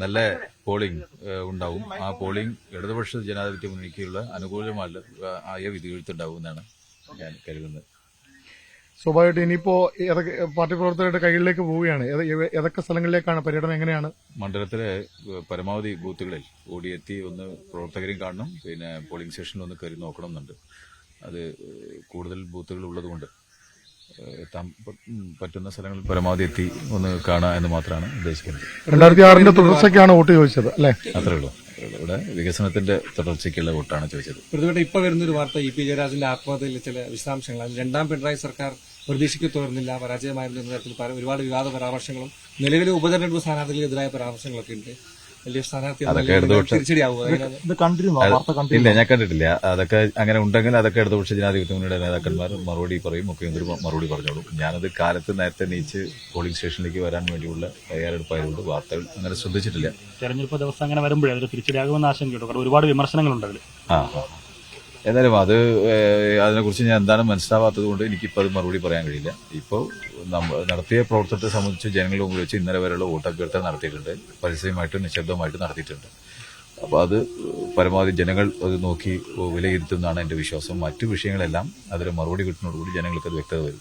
നല്ല പോളിംഗ് ഉണ്ടാവും. ആ പോളിംഗ് ഇടതുപക്ഷ ജനാധിപത്യ മുന്നണിക്കുള്ള അനുകൂലമായ വിധിയെഴുത്തുണ്ടാവുമെന്നാണ് ഞാൻ കരുതുന്നത്. സ്വാഭാവികമായിട്ട് ഇനിയിപ്പോ പാർട്ടി പ്രവർത്തകരുടെ കൈകളിലേക്ക് പോവുകയാണ്. ഏതൊക്കെ സ്ഥലങ്ങളിലേക്കാണ് പര്യടനം? എങ്ങനെയാണ്? മണ്ഡലത്തിലെ പരമാവധി ബൂത്തുകളിൽ ഓടിയെത്തി ഒന്ന് പ്രവർത്തകരെയും കാണണം, പിന്നെ പോളിംഗ് സ്റ്റേഷനിൽ ഒന്ന് കയറി നോക്കണമെന്നുണ്ട്. അത് കൂടുതൽ ബൂത്തുകൾ ഉള്ളതുകൊണ്ട് എത്താൻ പറ്റുന്ന സ്ഥലങ്ങളിൽ പരമാവധി എത്തി ഒന്ന് കാണുക എന്ന് മാത്രമാണ് ഉദ്ദേശിക്കുന്നത്. 2006 തുടർച്ചയ്ക്കാണ് വോട്ട് ചോദിച്ചത് അല്ലേ? അത്രേ ഉള്ളൂ. ഇവിടെ വികസനത്തിന്റെ തുടർച്ചയ്ക്കുള്ള വോട്ടാണ് ചോദിച്ചത്. പ്രതിപക്ഷം ഇപ്പൊ വരുന്നൊരു വാർത്ത ഇ പി ജയരാജന്റെ ആത്മഹത്യയിലെ ചില വിശദാംശങ്ങളാണ്. രണ്ടാം പിണറായി സർക്കാർ പ്രതീക്ഷയ്ക്ക് തോന്നുന്നില്ല, പരാജയമായിരുന്ന തരത്തിൽ ഒരുപാട് വിവാദ പരാമർശങ്ങളും നിലവിലെ ഉപതെരഞ്ഞെടുപ്പ് സ്ഥാനാർത്ഥികൾക്കെതിരായ പരാമർശങ്ങളൊക്കെ ഉണ്ട്. അതൊക്കെ ഇല്ല, ഞാൻ കണ്ടിട്ടില്ല. അതൊക്കെ അങ്ങനെ ഉണ്ടെങ്കിൽ അതൊക്കെ ഇടതുപക്ഷ ജനാധിപത്യ മുന്നണിയുടെ നേതാക്കന്മാർ മറുപടി പറയും, മുഖ്യമന്ത്രി മറുപടി പറഞ്ഞോളൂ. ഞാനത് കാലത്ത് നേരത്തെ നീച്ച് പോളിംഗ് സ്റ്റേഷനിലേക്ക് വരാൻ വേണ്ടിയുള്ള തയ്യാറെടുപ്പായതുകൊണ്ട് വാർത്തകൾ അങ്ങനെ ശ്രദ്ധിച്ചിട്ടില്ല. തെരഞ്ഞെടുപ്പ് ദിവസം അങ്ങനെ വരുമ്പോഴേ അതൊരു തിരിച്ചടിയാകുമെന്ന് ആശങ്കയുണ്ട്. കാരണം ഒരുപാട് വിമർശനങ്ങളുണ്ട് അതിൽ. ഏതായാലും അതിനെക്കുറിച്ച് ഞാൻ എന്താണ് മനസ്സിലാവാത്തത് കൊണ്ട് എനിക്കിപ്പോൾ അത് മറുപടി പറയാൻ കഴിയില്ല. ഇപ്പോൾ നടത്തിയ പ്രവർത്തനത്തെ സംബന്ധിച്ച് ജനങ്ങളുടെ മുമ്പിൽ വെച്ച് ഇന്നലെ വരെയുള്ള വോട്ടഭ്യർത്ഥന നടത്തിയിട്ടുണ്ട്, പരസ്യമായിട്ടും നിശബ്ദമായിട്ടും നടത്തിയിട്ടുണ്ട്. അപ്പോൾ അത് പരമാവധി ജനങ്ങൾ അത് നോക്കി വിലയിരുത്തുന്നതാണ് എന്റെ വിശ്വാസം. മറ്റു വിഷയങ്ങളെല്ലാം അതിന് മറുപടി കിട്ടുന്നതോടുകൂടി ജനങ്ങൾക്ക് അത് വ്യക്തത വരും.